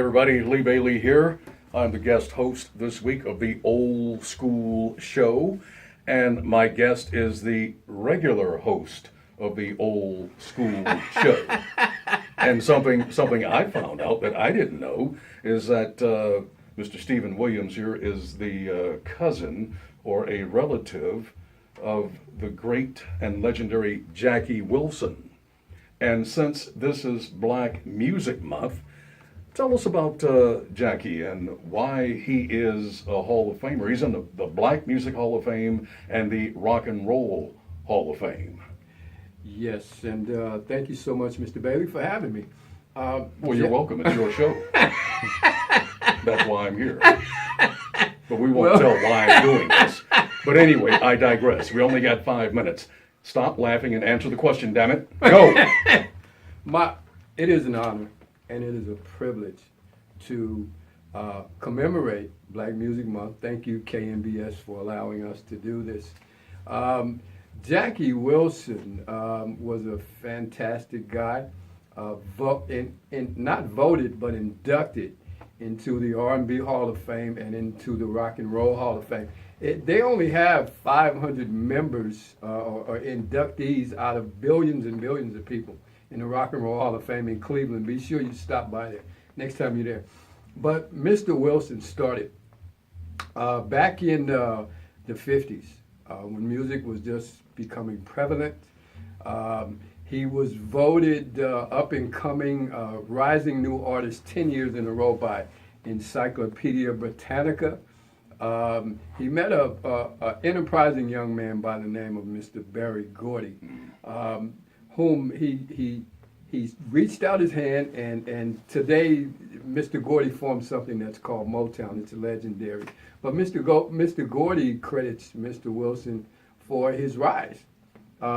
everybody, Lee Bailey here. I'm the guest host this week of the Old School Show, and my guest is the regular host of the Old School Show. And something I found out that I didn't know is that Mr. Stephen Williams here is the cousin or a relative of the great and legendary Jackie Wilson. And since this is Black Music Month, tell us about Jackie and why he is a Hall of Famer. He's in the Black Music Hall of Fame and the Rock and Roll Hall of Fame. Yes, and thank you so much, Mr. Bailey, for having me. Well, you're welcome. It's your show. That's why I'm here. But we won't tell why I'm doing this. But anyway, I digress. We only got 5 minutes. Stop laughing and answer the question, damn it. Go! It is an honor and it is a privilege to commemorate Black Music Month. Thank you, KNBS, for allowing us to do this. Jackie Wilson was a fantastic guy, not voted, but inducted into the R&B Hall of Fame and into the Rock and Roll Hall of Fame. They only have 500 members or inductees out of billions and billions of people in the Rock and Roll Hall of Fame in Cleveland. Be sure you stop by there next time you're there. But Mr. Wilson started back in the 50s when music was just becoming prevalent. He was voted up-and-coming rising new artist 10 years in a row by Encyclopedia Britannica. He met a enterprising young man by the name of Mr. Berry Gordy, whom he reached out his hand, and today Mr. Gordy formed something that's called Motown. It's legendary. But Mr. Gordy credits Mr. Wilson for his rise. He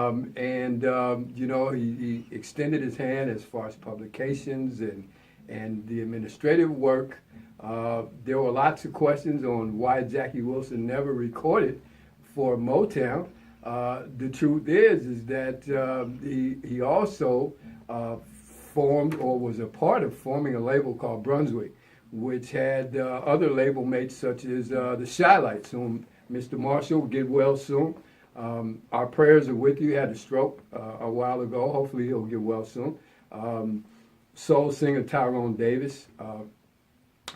extended his hand as far as publications and the administrative work. There were lots of questions on why Jackie Wilson never recorded for Motown. The truth is that he also formed or was a part of forming a label called Brunswick, which had other label mates such as the Shy-Lights, whom Mr. Marshall will get well soon. Our prayers are with you. He had a stroke a while ago. Hopefully he'll get well soon. Soul singer Tyrone Davis,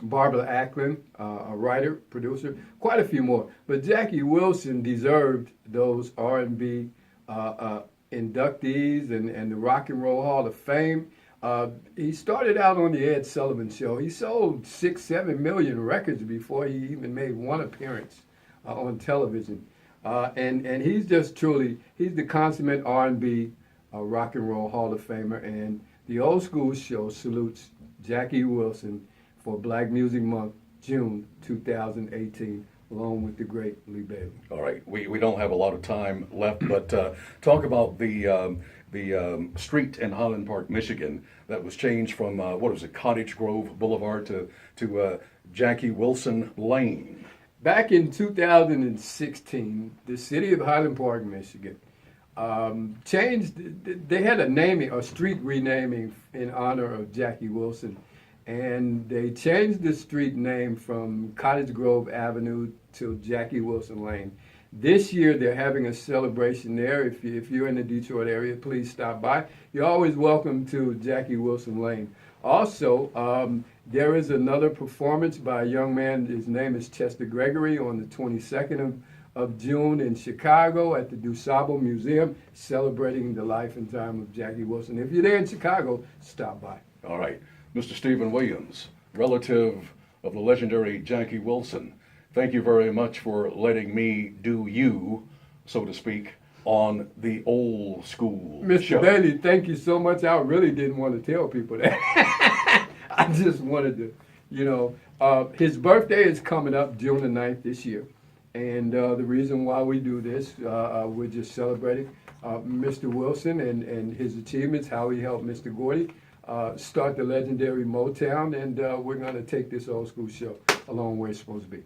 Barbara Acklin, a writer, producer, quite a few more. But Jackie Wilson deserved those R&B inductees and the Rock and Roll Hall of Fame. He started out on the Ed Sullivan Show. He sold 6-7 million records before he even made one appearance on television. And he's just truly, he's the consummate R&B Rock and Roll Hall of Famer. And the Old School Show salutes Jackie Wilson for Black Music Month, June 2018, along with the great Lee Bailey. All right, we don't have a lot of time left, but talk about the street in Highland Park, Michigan, that was changed from, Cottage Grove Boulevard to Jackie Wilson Lane. Back in 2016, the city of Highland Park, Michigan, changed. They had a street renaming in honor of Jackie Wilson, and they changed the street name from Cottage Grove Avenue to Jackie Wilson Lane. This year, they're having a celebration there. If you're in the Detroit area, please stop by. You're always welcome to Jackie Wilson Lane. Also, there is another performance by a young man. His name is Chester Gregory on the 22nd of June in Chicago at the DuSable Museum, celebrating the life and time of Jackie Wilson. If you're there in Chicago, stop by. All right. Mr. Stephen Williams, relative of the legendary Jackie Wilson, thank you very much for letting me do you, so to speak, on the Old School Show. Mr. Bailey, thank you so much. I really didn't want to tell people that. I just wanted to, his birthday is coming up June the 9th this year. And the reason why we do this, we're just celebrating Mr. Wilson and his achievements, how he helped Mr. Gordy start the legendary Motown, and we're going to take this Old School Show along where it's supposed to be.